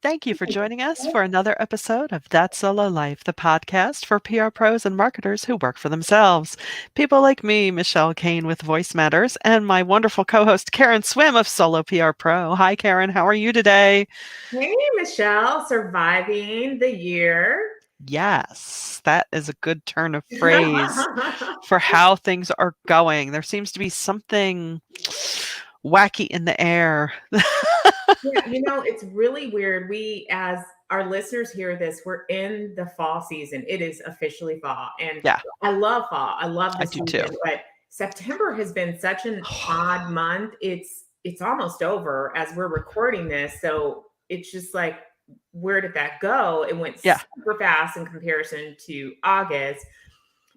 Thank you for joining us for another episode of That Solo Life, the podcast for PR pros and marketers who work for themselves. People like me, Michelle Kane with Voice Matters, and my wonderful co-host Karen Swim of Solo PR Pro. Hi, Karen. How are you today? Hey, Michelle, surviving the year. Yes, that is a good turn of phrase for how things are going. There seems to be something wacky in the air. Yeah, it's really weird. We, as our listeners hear this, we're in the fall season. It is officially fall. And Yeah, I love fall. I love I the do too. season. But September has been such an odd month. It's almost over as we're recording this. So it's just like, where did that go? It went Yeah. super fast in comparison to August.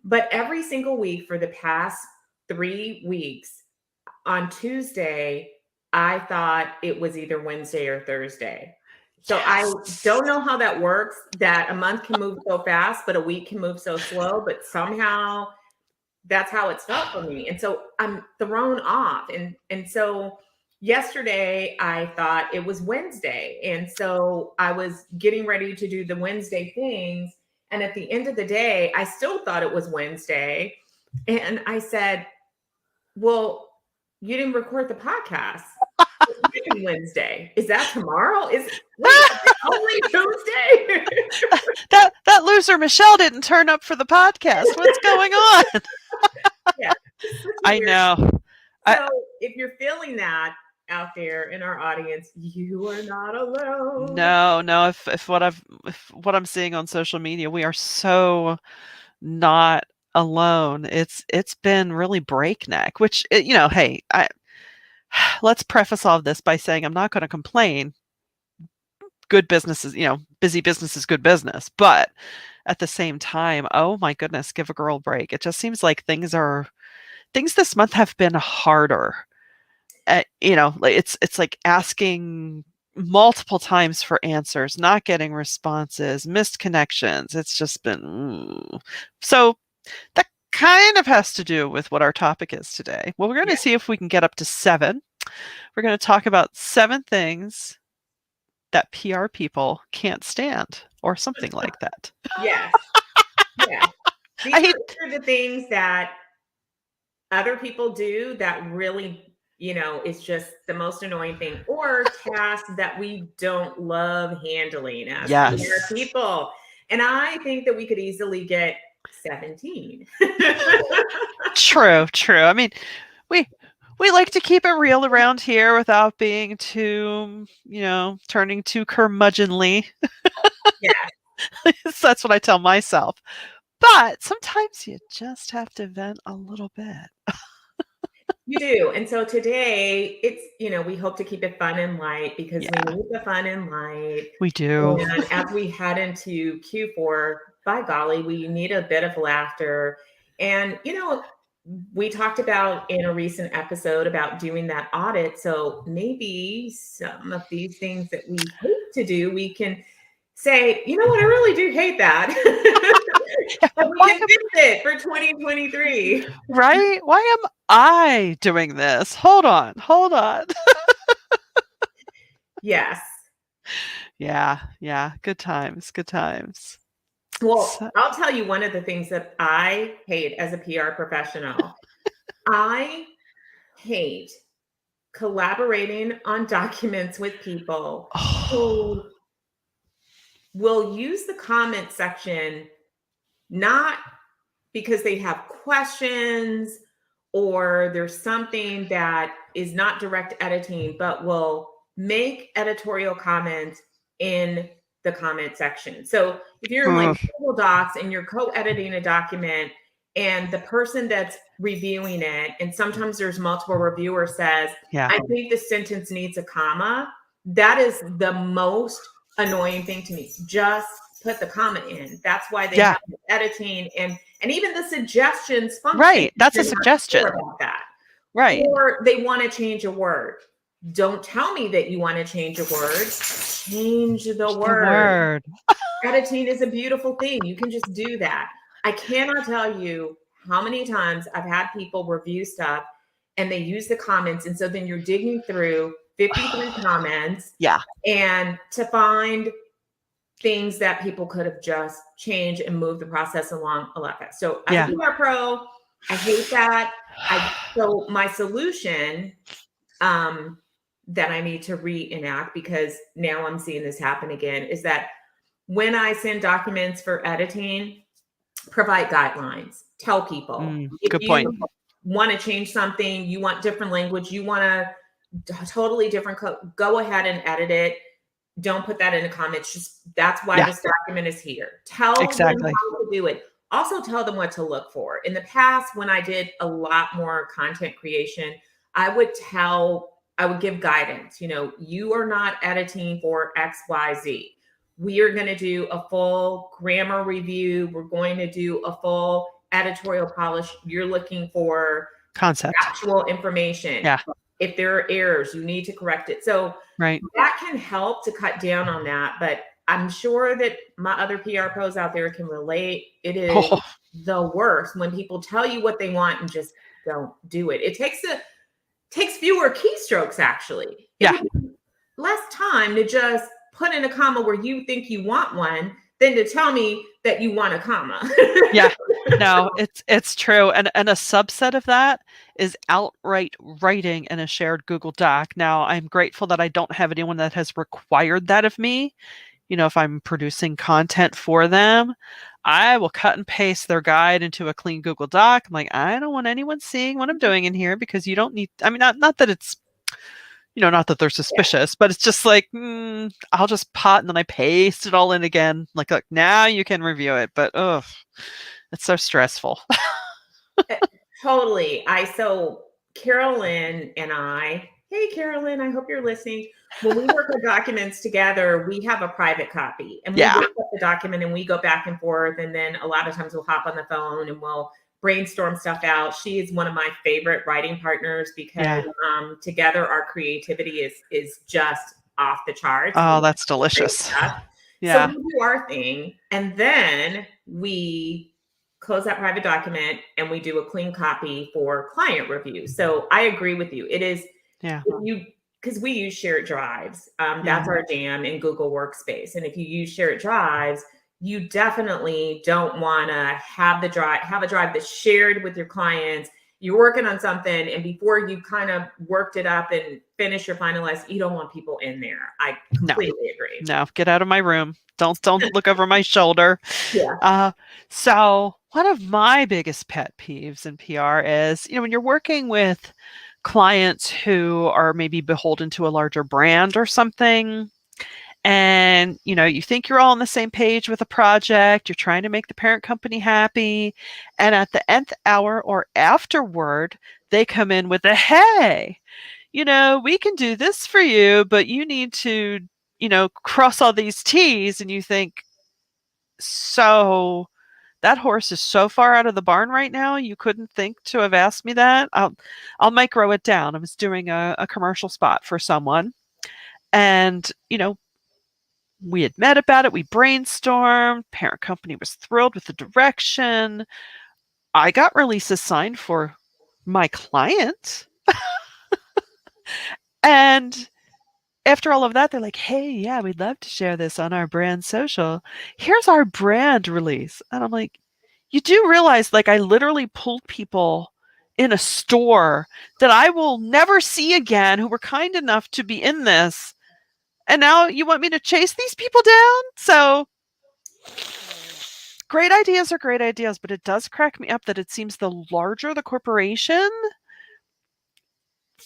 But every single week for the past 3 weeks, on Tuesday, I thought it was either Wednesday or Thursday. So I don't know how that works, that a month can move so fast, but a week can move so slow, but somehow that's how it's felt for me. And so I'm thrown off. And so yesterday I thought it was Wednesday. And so I was getting ready to do the Wednesday things. And at the end of the day, I still thought it was Wednesday. And I said, well, you didn't record the podcast. Wednesday. Is that tomorrow? Is only Tuesday? that loser Michelle didn't turn up for the podcast. What's going on? Yeah, I know. So if you're feeling that out there in our audience, you are not alone. No. If what I'm seeing on social media, we are so not alone. It's been really breakneck. Which hey, let's preface all of this by saying I'm not going to complain. Good business is, busy business is good business. But at the same time, oh my goodness, give a girl a break. It just seems like things this month have been harder. It's like asking multiple times for answers, not getting responses, missed connections. It's just been so that kind of has to do with what our topic is today. Well, we're going to see if we can get up to 7. We're going to talk about 7 things that PR people can't stand, or something like that. Yes. Yeah. These are the things that other people do that really, is just the most annoying thing, or tasks that we don't love handling as PR people. And I think that we could easily get 17. True. I mean, we like to keep it real around here without being too, turning too curmudgeonly. Yeah. That's what I tell myself. But sometimes you just have to vent a little bit. You do. And so today it's, we hope to keep it fun and light because we need the fun and light. We do. And as we head into Q4, by golly, we need a bit of laughter. And, we talked about in a recent episode about doing that audit. So maybe some of these things that we hate to do, we can say, you know what, I really do hate that. But we can fix it for 2023. Right? Why am I doing this? Hold on. Yes. Yeah. Good times. Well, I'll tell you one of the things that I hate as a PR professional. I hate collaborating on documents with people who will use the comment section not because they have questions or there's something that is not direct editing, but will make editorial comments in the comment section. So if you're in like Google Docs and you're co-editing a document and the person that's reviewing it, and sometimes there's multiple reviewers, says, I think this sentence needs a comma. That is the most annoying thing to me. Just put the comma in. That's why they have editing and even the suggestions function. Right. That's a suggestion. About that. Right. Or they want to change a word. Don't tell me that you want to change a word. Change the word. Editing is a beautiful thing. You can just do that. I cannot tell you how many times I've had people review stuff and they use the comments. And so then you're digging through 53 comments, Yeah. and to find things that people could have just changed and moved the process along a lot faster. So as a Yeah. PR pro, I hate that. So my solution that I need to reenact, because now I'm seeing this happen again, is that when I send documents for editing, provide guidelines. Tell people if Good point. you want to change something, you want different language, you want a totally different code, go ahead and edit it. Don't put that in the comments. Just that's why this document is here. Tell them Exactly. how to do it. Also tell them what to look for. In the past, when I did a lot more content creation, I would give guidance. You know, you are not editing for XYZ. We are going to do a full grammar review. We're going to do a full editorial polish. You're looking for Concept. actual information. Yeah. If there are errors, you need to correct it. So right. that can help to cut down on that. But I'm sure that my other PR pros out there can relate. It is the worst when people tell you what they want and just don't do it. It takes fewer keystrokes, actually. Yeah. It would be less time to just put in a comma where you think you want one than to tell me that you want a comma. Yeah. No, it's true. And a subset of that is outright writing in a shared Google Doc. Now, I'm grateful that I don't have anyone that has required that of me. You know, if I'm producing content for them, I will cut and paste their guide into a clean Google Doc. I'm like, I don't want anyone seeing what I'm doing in here, because you don't need, I mean, not that it's, you know, not that they're suspicious, but it's just like, I'll just pot and then I paste it all in again. Like now you can review it, but it's so stressful. Totally. So Carolyn and I, hey, Carolyn, I hope you're listening. When we work with documents together, we have a private copy, and we work up the document and we go back and forth. And then a lot of times we'll hop on the phone and we'll brainstorm stuff out. She is one of my favorite writing partners because together our creativity is just off the charts. Oh, that's delicious. Yeah. So we do our thing, and then we close that private document and we do a clean copy for client review. So I agree with you. It is, because we use shared drives. That's our jam in Google Workspace. And if you use shared drives, you definitely don't want to have a drive that's shared with your clients. You're working on something, and before you kind of worked it up and finished your finalized, you don't want people in there. I completely agree. No, get out of my room. Don't look over my shoulder. Yeah. So one of my biggest pet peeves in PR is, you know, when you're working with clients who are maybe beholden to a larger brand or something, and, you know, you think you're all on the same page with a project, you're trying to make the parent company happy, and at the nth hour or afterward, they come in with a, hey, you know, we can do this for you, but you need to, you know, cross all these T's. And you think, so that horse is so far out of the barn right now, you couldn't think to have asked me that? I'll micro it down. I was doing a commercial spot for someone, and, you know, we had met about it. We brainstormed. Parent company was thrilled with the direction. I got releases signed for my client. And after all of that, they're like, hey, yeah, we'd love to share this on our brand social. Here's our brand release. And I'm like, you do realize, like, I literally pulled people in a store that I will never see again who were kind enough to be in this. And now you want me to chase these people down? So great ideas are great ideas, but it does crack me up that it seems the larger the corporation,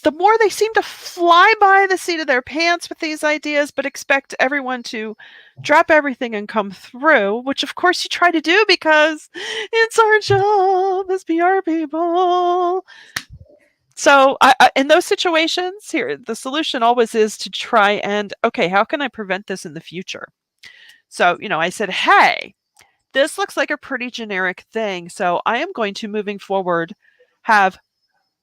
the more they seem to fly by the seat of their pants with these ideas, but expect everyone to drop everything and come through, which of course you try to do because it's our job as PR people. So in those situations, here, the solution always is to try and, okay, how can I prevent this in the future? So, you know, I said, hey, this looks like a pretty generic thing. So I am going to, moving forward, have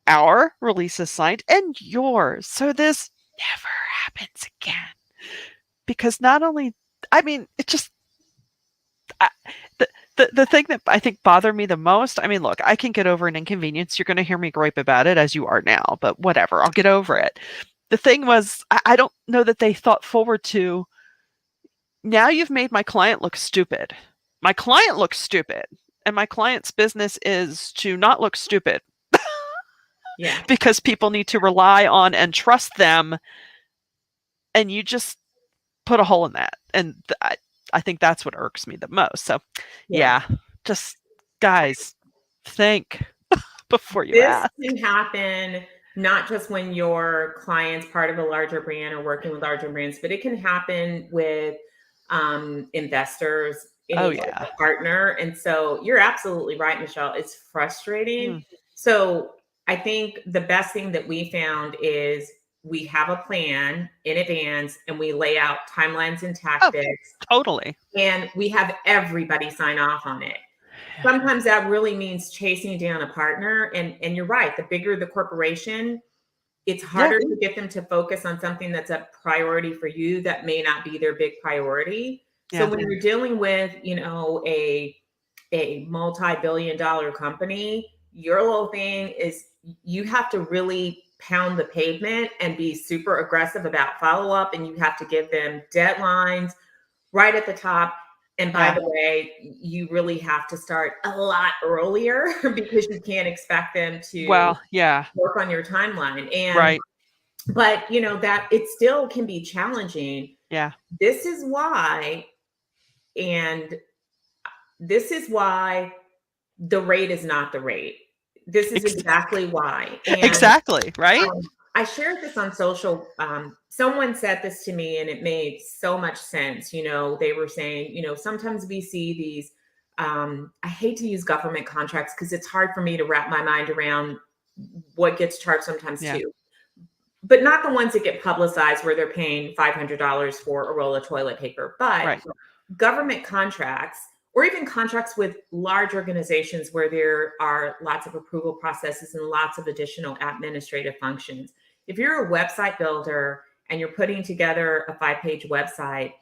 our releases signed and yours. So this never happens again. Because not only, I mean, it just, the thing that I think bothered me the most, I mean, look, I can get over an inconvenience. You're going to hear me gripe about it as you are now, but whatever, I'll get over it. the thing was, I don't know that they thought forward to, now you've made my client look stupid. My client looks stupid, and my client's business is to not look stupid Yeah. because people need to rely on and trust them, and you just put a hole in that. And I think that's what irks me the most. So, Yeah. yeah, just guys, think before you This ask. can happen not just when your client's part of a larger brand or working with larger brands, but it can happen with investors, Oh, any type yeah. of partner. And so you're absolutely right, Michelle. It's frustrating. Mm. So I think the best thing that we found is we have a plan in advance and we lay out timelines and Oh, tactics, totally. and we have everybody sign off on it. Sometimes that really means chasing down a partner. And you're right, the bigger the corporation, it's Yeah. harder to get them to focus on something that's a priority for you that may not be their big priority. So Yeah. when you're dealing with, a multi-billion dollar company, your little thing is you have to really pound the pavement and be super aggressive about follow up, and you have to give them deadlines right at the top. And by Yeah. the way, you really have to start a lot earlier because you can't expect them to Well, yeah. work on your timeline. And Right. but that it still can be challenging. Yeah. This is why, and this is why the rate is not the rate. This is Ex- exactly why. And exactly. Right. I shared this on social. Someone said this to me, and it made so much sense. They were saying, sometimes we see these. I hate to use government contracts because it's hard for me to wrap my mind around what gets charged sometimes Yeah. too. But not the ones that get publicized where they're paying $500 for a roll of toilet paper. But Right. government contracts, or even contracts with large organizations where there are lots of approval processes and lots of additional administrative functions. If you're a website builder and you're putting together a 5-page website,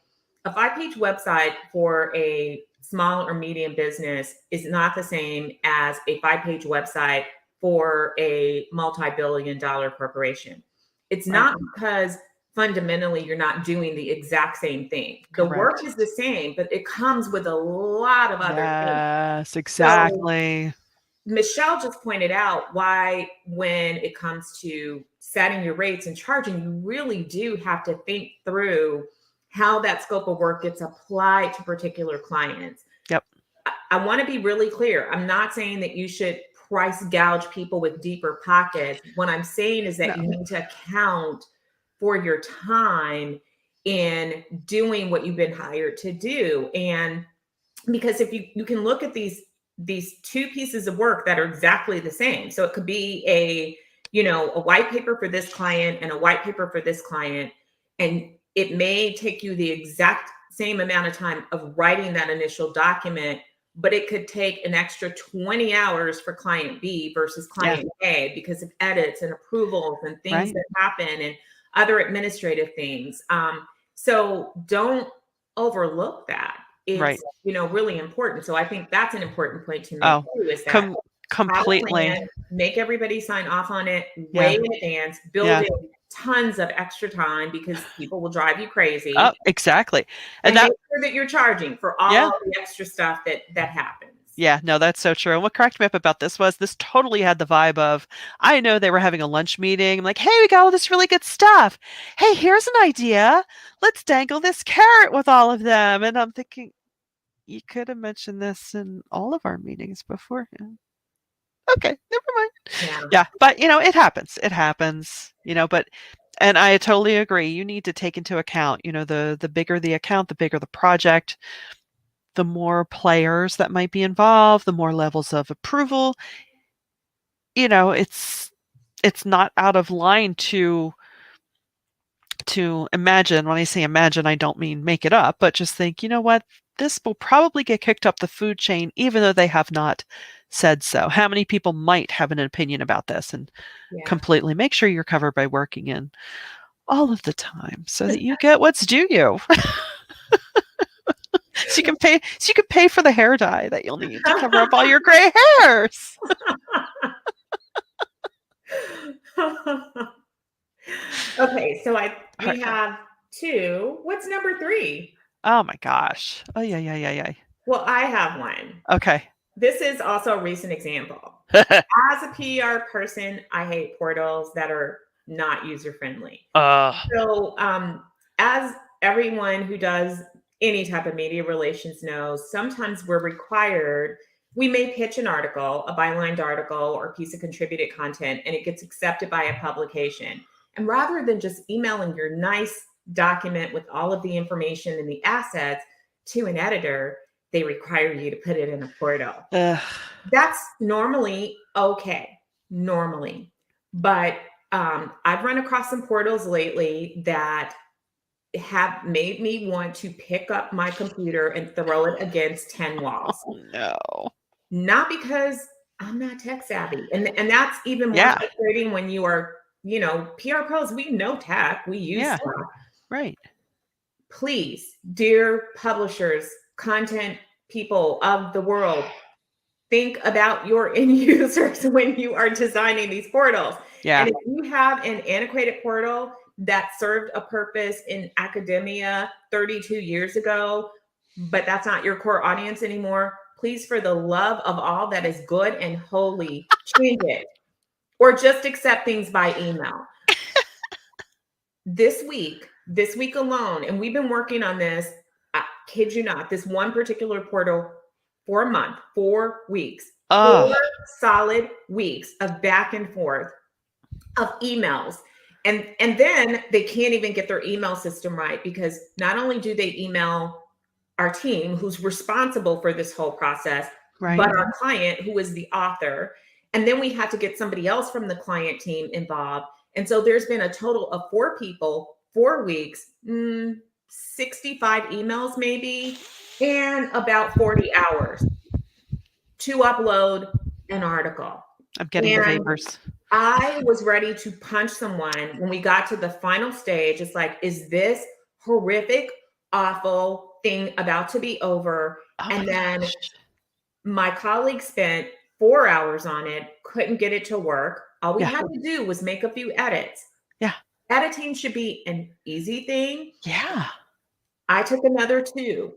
a 5-page website for a small or medium business is not the same as a 5-page website for a multi-billion dollar corporation. It's Right. not because fundamentally you're not doing the exact same thing. The work Correct. is the same, but it comes with a lot of other things. Yes, So exactly. Michelle just pointed out why when it comes to setting your rates and charging, you really do have to think through how that scope of work gets applied to particular clients. Yep. I want to be really clear. I'm not saying that you should price gouge people with deeper pockets. What I'm saying is that No. you need to account for your time in doing what you've been hired to do. And because if you can look at these two pieces of work that are exactly the same. So it could be a white paper for this client and a white paper for this client. And it may take you the exact same amount of time of writing that initial document, but it could take an extra 20 hours for client B versus Yeah. client A because of edits and approvals and things Right. that happen and other administrative things. So don't overlook that. Right. It's really important. So I think that's an important point to make Oh, too, is that have a completely. plan, make everybody sign off on it way Yeah. in advance, build Yeah. in tons of extra time because people will drive you Oh, crazy, exactly. And and make that, sure that you're charging for yeah. all the extra stuff that happens. Yeah, no, that's so true. And what cracked me up about this was this totally had the vibe of, I know they were having a lunch meeting. I'm like, hey, we got all this really good stuff. Hey, here's an idea. Let's dangle this carrot with all of them. And I'm thinking, you could have mentioned this in all of our meetings beforehand. Okay, never mind. Yeah. Yeah, but it happens. It happens, but and I totally agree. You need to take into account, the bigger the account, the bigger the project, the more players that might be involved, the more levels of approval. It's not out of line to imagine. When I say imagine, I don't mean make it up, but just think, you know what? This will probably get kicked up the food chain, even though they have not said so. How many people might have an opinion about this? And Yeah. completely make sure you're covered by working in all of the time so that you get what's due you. So you can pay for the hair dye that you'll need to cover up all your gray hairs. Okay, so we Okay. have 2. What's number 3? Oh my gosh. Oh, yeah, yeah, yeah, yeah. Well, I have one. Okay. This is also a recent example. As a PR person, I hate portals that are not user friendly. uh, So, as everyone who does any type of media relations knows, sometimes we may pitch an article, a bylined article or piece of contributed content, and it gets accepted by a publication. And rather than just emailing your nice document with all of the information and the assets to an editor, they require you to put it in a portal. ugh. That's normally okay, normally. But I've run across some portals lately that have made me want to pick up my computer and throw it against 10 walls. Oh no. Not because I'm not tech savvy. And that's even more Yeah. frustrating when you are, PR pros, we know tech, we use Yeah. stuff. Right. Please, dear publishers, content people of the world, think about your end users when you are designing these portals. Yeah. And if you have an antiquated portal that served a purpose in academia 32 years ago, but that's not your core audience anymore, please, for the love of all that is good and holy, change it. Or just accept things by email. This week alone, and we've been working on this, I kid you not, this one particular portal for a month, 4 weeks, 4 Oh, solid weeks of back and forth of emails. And then they can't even get their email system right, because not only do they email our team who's responsible for this whole process, right. but our client who is the author. And then we had to get somebody else from the client team involved. And so there's been a total of 4 people, 4 weeks, 65 emails maybe, and about 40 hours to upload an article. I'm getting the And vapors. I was ready to punch someone when we got to the final stage. It's like, is this horrific, awful thing about to be over? Oh And my then gosh. my colleague spent 4 hours on it, couldn't get it to work. All we Yeah. had to do was make a few edits. Yeah. Editing should be an easy thing. Yeah. I took another 2.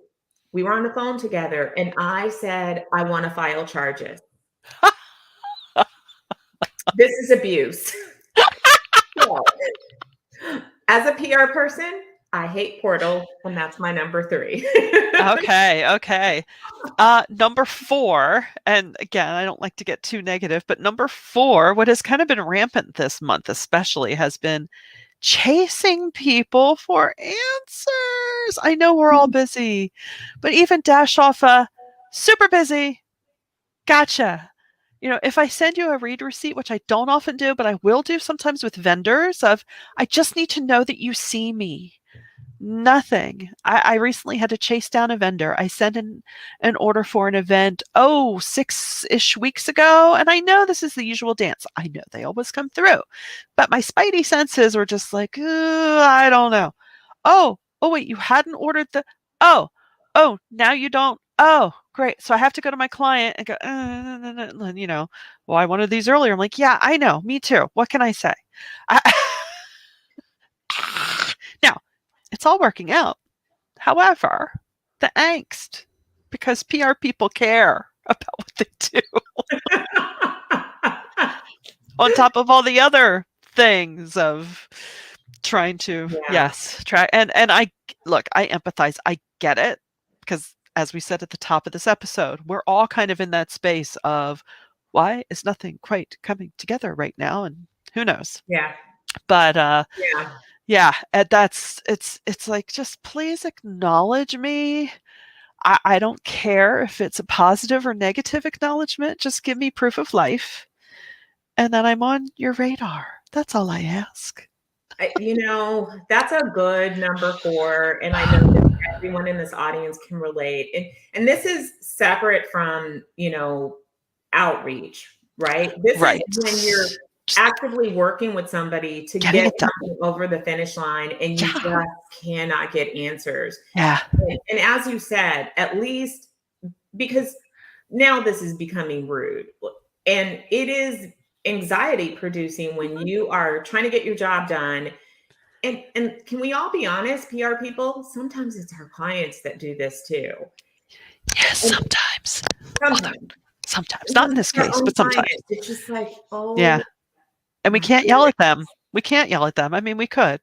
We were on the phone together, and I said, I want to file charges. This is abuse. So, as a PR person, I hate portals, and that's my number 3. Okay. Okay. Number 4, and again, I don't like to get too negative, but number 4, what has kind of been rampant this month especially, has been chasing people for answers. I know we're all busy, but even dash off a super busy. Gotcha. If I send you a read receipt, which I don't often do, but I will do sometimes with vendors, I just need to know that you see me. Nothing. I recently had to chase down a vendor. I sent in an order for an event, 6-ish weeks ago, and I know this is the usual dance. I know they always come through, but my spidey senses were just like, I don't know. Wait, you hadn't ordered now you don't. Oh, great. So I have to go to my client and go, well, I wanted these earlier. I'm like, yeah, I know. Me too. What can I say? Now, it's all working out. However, the angst, because PR people care about what they do, on top of all the other things of trying to, try. And I empathize. I get it, because as we said at the top of this episode, we're all kind of in that space of, why is nothing quite coming together right now? And who knows? Yeah. But yeah, it's like, just please acknowledge me. I don't care if it's a positive or negative acknowledgement. Just give me proof of life, and then I'm on your radar. That's all I ask. That's a good number 4, and I know that everyone in this audience can relate. And this is separate from, outreach, right? This Right. is when you're actively working with somebody to Getting get it done. something over the finish line, and you just cannot get answers. Yeah. And as you said, at least, because now this is becoming rude, and it is anxiety producing when you are trying to get your job done and can we all be honest, PR people? Sometimes it's our clients that do this too. Yes, And sometimes. sometimes. Sometimes. Not in Sometimes this it's our case, own but sometimes. clients. It's just like, Yeah. oh And we my can't yell goodness. at them. We can't yell at them. I mean, we could.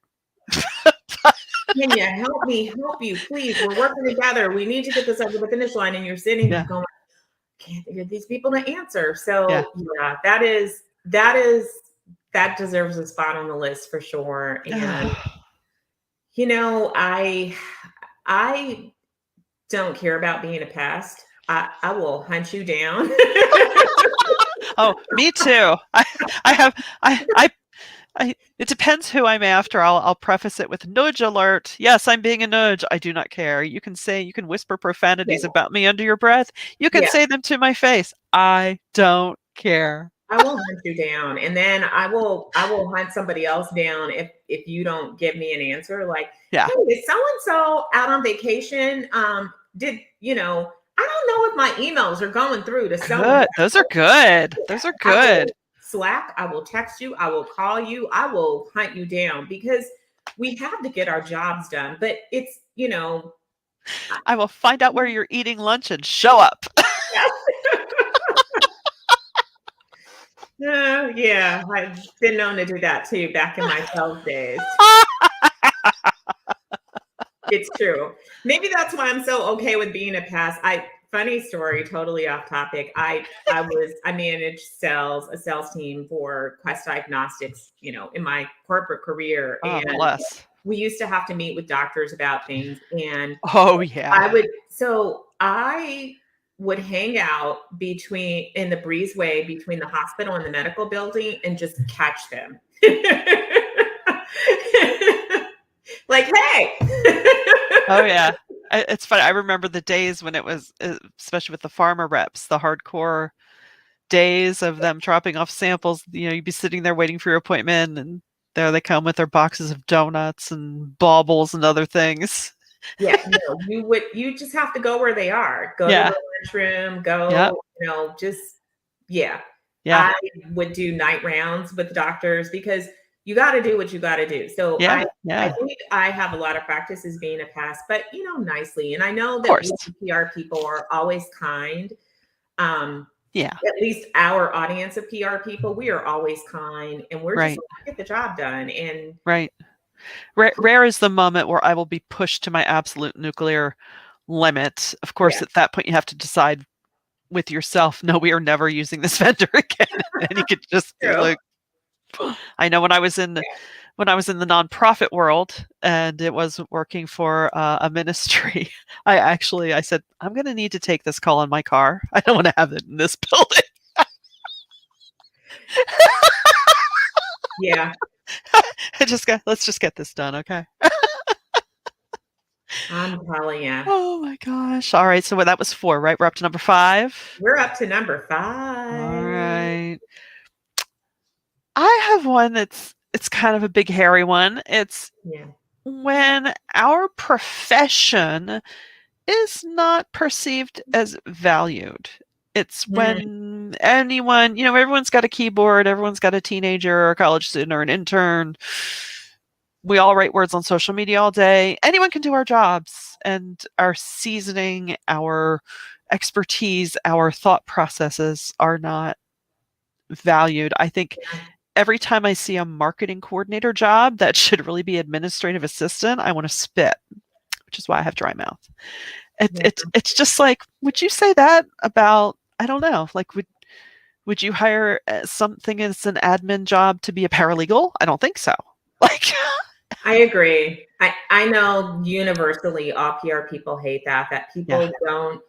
Can you help me help you? Please, we're working together. We need to get this over the finish line. And you're sitting there Yeah. going, can't get these people to answer. Yeah. So yeah, that deserves a spot on the list for sure. And I don't care about being a pest. I will hunt you down. Oh, me too. I have I it depends who I'm after. I'll preface it with nudge alert. Yes, I'm being a nudge. I do not care. You can whisper Yeah, profanities about me under your breath. You can yeah. say them to my face. I don't care. I will hunt you down, and then I will hunt somebody else down if you don't give me an answer. Like, Yeah. hey, is so and so out on vacation? Did I don't know if my emails are going through to so and Good. Those are good. Those are I good. will Slack. I will text you. I will call you. I will hunt you down because we have to get our jobs done. But it's. I will find out where you're eating lunch and show up. Yeah, I've been known to do that too back in my sales days. It's true. Maybe that's why I'm so okay with being a pass. Funny story, totally off topic. I managed a sales team for Quest Diagnostics, in my corporate career. Oh, And bless. we used to have to meet with doctors about things. And Oh, yeah. I would hang out in the breezeway between the hospital and the medical building and just catch them. Like, hey. Oh, yeah. It's funny. I remember the days when it was, especially with the pharma reps, the hardcore days of them dropping off samples. You'd be sitting there waiting for your appointment, and there they come with their boxes of donuts and baubles and other things. Yeah, no, you just have to go where they are. Go to Yeah. the lunchroom, Yep. just yeah. Yeah. I would do night rounds with doctors because you got to do what you got to do. So Yeah. I Yeah. think I have a lot of practices being a past, but nicely. And I know Of that course. we PR people are always kind. Um, Yeah. at least our audience of PR people, we are always kind, and we're just Right. want to get the job done. And Right. Rare is the moment where I will be pushed to my absolute nuclear limit. Of course, yeah, at that point, you have to decide with yourself, no, we are never using this vendor again. And you could just be true. like, I know when I was in the nonprofit world and it was working for a ministry, I said, I'm going to need to take this call in my car. I don't want to have it in this building. Yeah, Let's just get this done. Okay. I'm telling you. Oh my gosh. All right. So that was 4, right? We're up to number 5. We're up to number All 5. right. I have one it's kind of a big hairy one. It's Yeah. when our profession is not perceived as valued. It's Mm, when anyone, everyone's got a keyboard, everyone's got a teenager or a college student or an intern. We all write words on social media all day. Anyone can do our jobs, and our seasoning, our expertise, our thought processes are not valued. I think every time I see a marketing coordinator job that should really be administrative assistant, I want to spit, which is why I have dry mouth. yeah. It's just like, would you say that about, I don't know, like would you hire something as an admin job to be a paralegal? I don't think so. Like, I agree. I know universally all PR people hate that yeah, people don't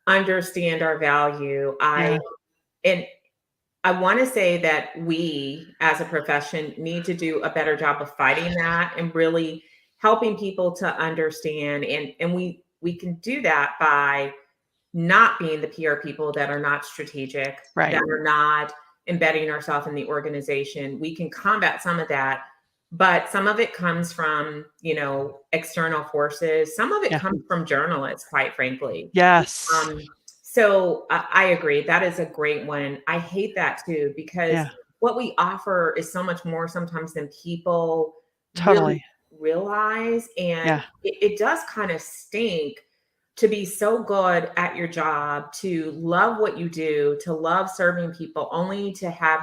understand our value. yeah, And I want to say that we as a profession need to do a better job of fighting that and really helping people to understand, and we can do that by not being the PR people that are not strategic, right, that are not embedding ourselves in the organization. We can combat some of that, but some of it comes from, external forces. Some of it yeah, comes from journalists, quite frankly. yes, So I agree. That is a great one. I hate that too, because yeah, what we offer is so much more sometimes than people really Totally. realize. And Yeah. it does kind of stink to be so good at your job, to love what you do, to love serving people, only to have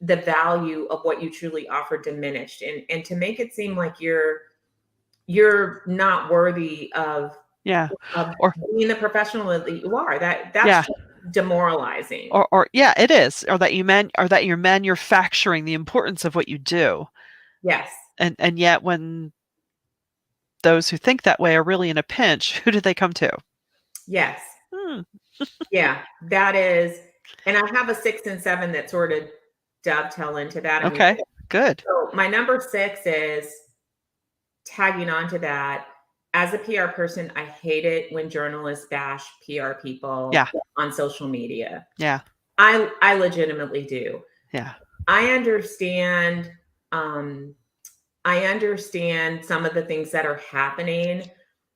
the value of what you truly offer diminished, and to make it seem like you're not worthy Yeah. of Or being the professional that you are. That's yeah. just demoralizing. Or yeah, it is. Or that you're manufacturing the importance of what you do. Yes. And yet when those who think that way are really in a pinch, who do they come to? Yes. Hmm. Yeah, that is. And I have a 6 and 7 that sort of dovetail into that. I mean, Okay. Good. so my number 6 is tagging on to that. As a PR person, I hate it when journalists bash PR people Yeah. on social media. Yeah. I legitimately do. Yeah. I understand um I understand some of the things that are happening,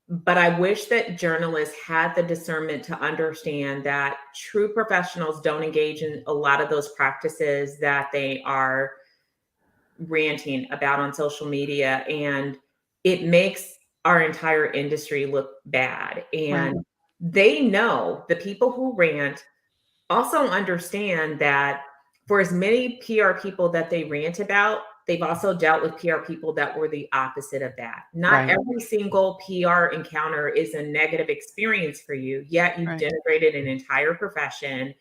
but I wish that journalists had the discernment to understand that true professionals don't engage in a lot of those practices that they are ranting about on social media. And it makes our entire industry look bad. Right. And they know, the people who rant also understand that for as many PR people that they rant about, they've also dealt with PR people that were the opposite of that. Not Right. every single PR encounter is a negative experience for you, yet you've Right. denigrated an entire profession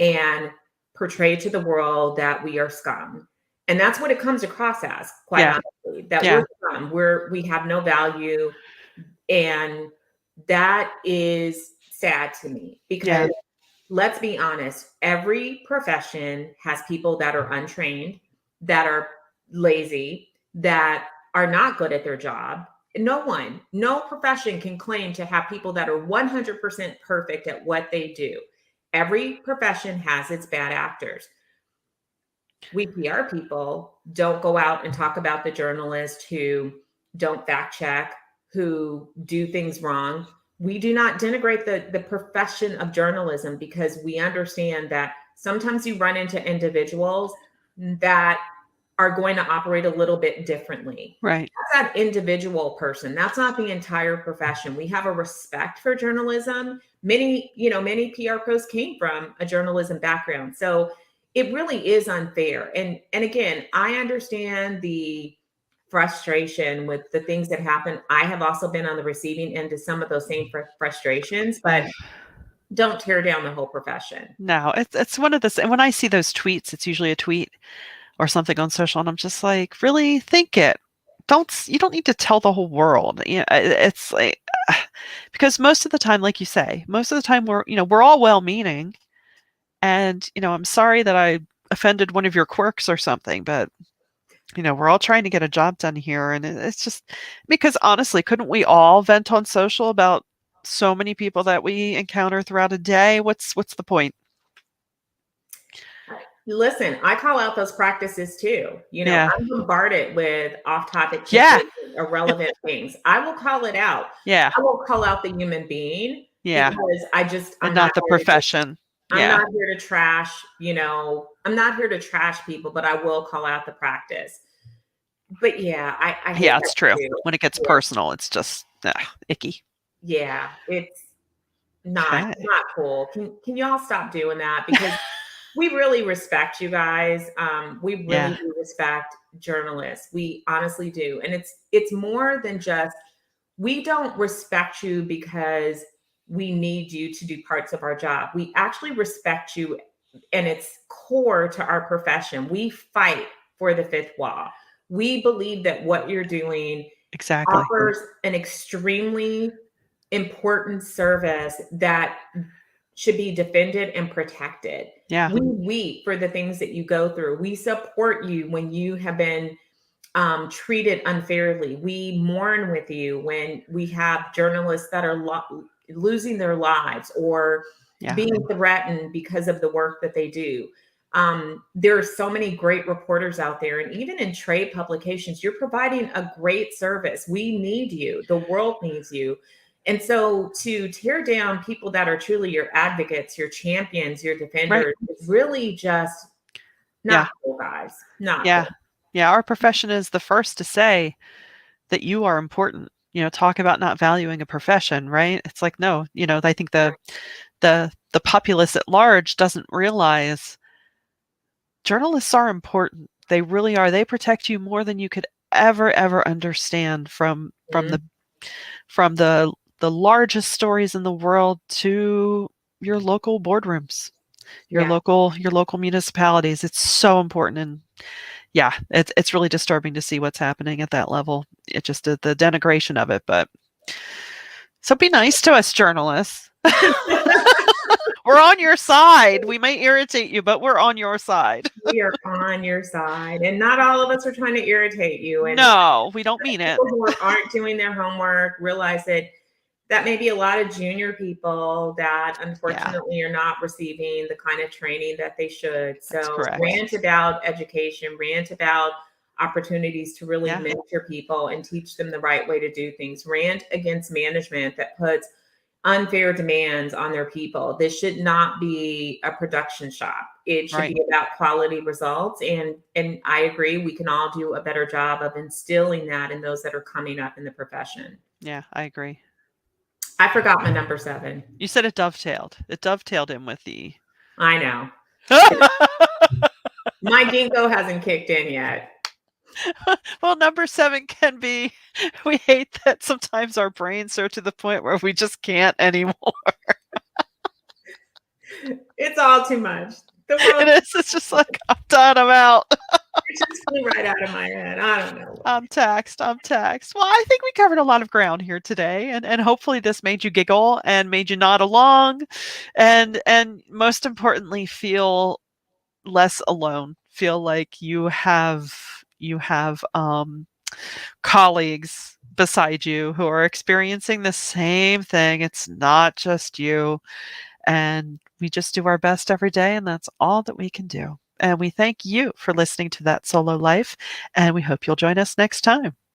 and portrayed to the world that we are scum. And that's what it comes across as, quite Yeah. honestly, that Yeah. we're scum, we have no value. And that is sad to me, Yeah. because let's be honest, every profession has people that are untrained, that are lazy, that are not good at their job. No profession can claim to have people that are 100% perfect at what they do. Every profession has its bad actors. We PR people don't go out and talk about the journalists who don't fact check, who do things wrong. We do not denigrate the profession of journalism, because we understand that sometimes you run into individuals that are going to operate a little bit differently. Right. That's that individual person. That's not the entire profession. We have a respect for journalism. Many PR pros came from a journalism background. So it really is unfair. And again, I understand the frustration with the things that happen. I have also been on the receiving end of some of those same frustrations, but Ugh. don't tear down the whole profession. No, it's one of the and when I see those tweets, it's usually a tweet or something on social, and I'm just like, really think it. You don't need to tell the whole world. It's like because most of the time, like you say, most of the time we're all well-meaning, and I'm sorry that I offended one of your quirks or something, but we're all trying to get a job done here, and it's just because honestly, couldn't we all vent on social about so many people that we encounter throughout a day? What's the point? Listen, I call out those practices too. Yeah. I'm bombarded with off-topic Yeah. tidbits and irrelevant things. I will call it out. Yeah. I will call out the human being, Yeah. because And I'm not not the here to profession. I'm Yeah. not here to trash, I'm not here to trash people, but I will call out the practice. But yeah, I hate Yeah, that it's true. too. When it gets Yeah. personal, it's just icky. Yeah, it's not Okay. not cool. Can y'all stop doing that? Because we really respect you guys. We really Yeah. do respect journalists. We honestly do. And it's more than just, we don't respect you because we need you to do parts of our job. We actually respect you, and it's core to our profession. We fight for the fifth wall. We believe that what you're doing Exactly. offers an extremely important service that should be defended and protected. Yeah. We weep for the things that you go through. We support you when you have been treated unfairly. We mourn with you when we have journalists that are losing their lives or Yeah. being threatened because of the work that they do. There are so many great reporters out there, and even in trade publications, you're providing a great service. We need you. The world needs you. And so to tear down people that are truly your advocates, your champions, your Right. defenders, is really just Yeah. not cool, guys. Not Yeah. cool. Yeah, our profession is the first to say that you are important. Talk about not valuing a profession, right? It's like, no, I think the populace at large doesn't realize journalists are important. They really are. They protect you more than you could ever understand from the largest stories in the world to your local boardrooms, Yeah. your local municipalities. It's so important. And yeah, it's really disturbing to see what's happening at that level. It just the denigration of it. But so be nice to us journalists. We're on your side. We may irritate you, but we're on your side. We are on your side, and not all of us are trying to irritate you. And No, we don't mean it. people who aren't doing their homework realize that may be a lot of junior people that Yeah, unfortunately are not receiving the kind of training that they should. that's So correct. rant about education, rant about opportunities to really Yeah, mentor people and teach them the right way to do things. Rant against management that puts unfair demands on their people. This should not be a production shop. It should right. be about quality results. And I agree, we can all do a better job of instilling that in those that are coming up in the profession. Yeah, I agree. I forgot my number 7. You said it dovetailed. It dovetailed in with the I know. My ginkgo hasn't kicked in yet. Well, number 7 can be we hate that sometimes our brains are to the point where we just can't anymore. It's all too much. The It world is. It's just like, I'm done, I'm out. it just flew right out of my head. I don't know. I'm taxed. I'm taxed. Well, I think we covered a lot of ground here today, and hopefully this made you giggle and made you nod along, and most importantly, feel less alone. Feel like you have colleagues beside you who are experiencing the same thing. It's not just you, and we just do our best every day, and that's all that we can do. And we thank you for listening to That Solo Life, and we hope you'll join us next time.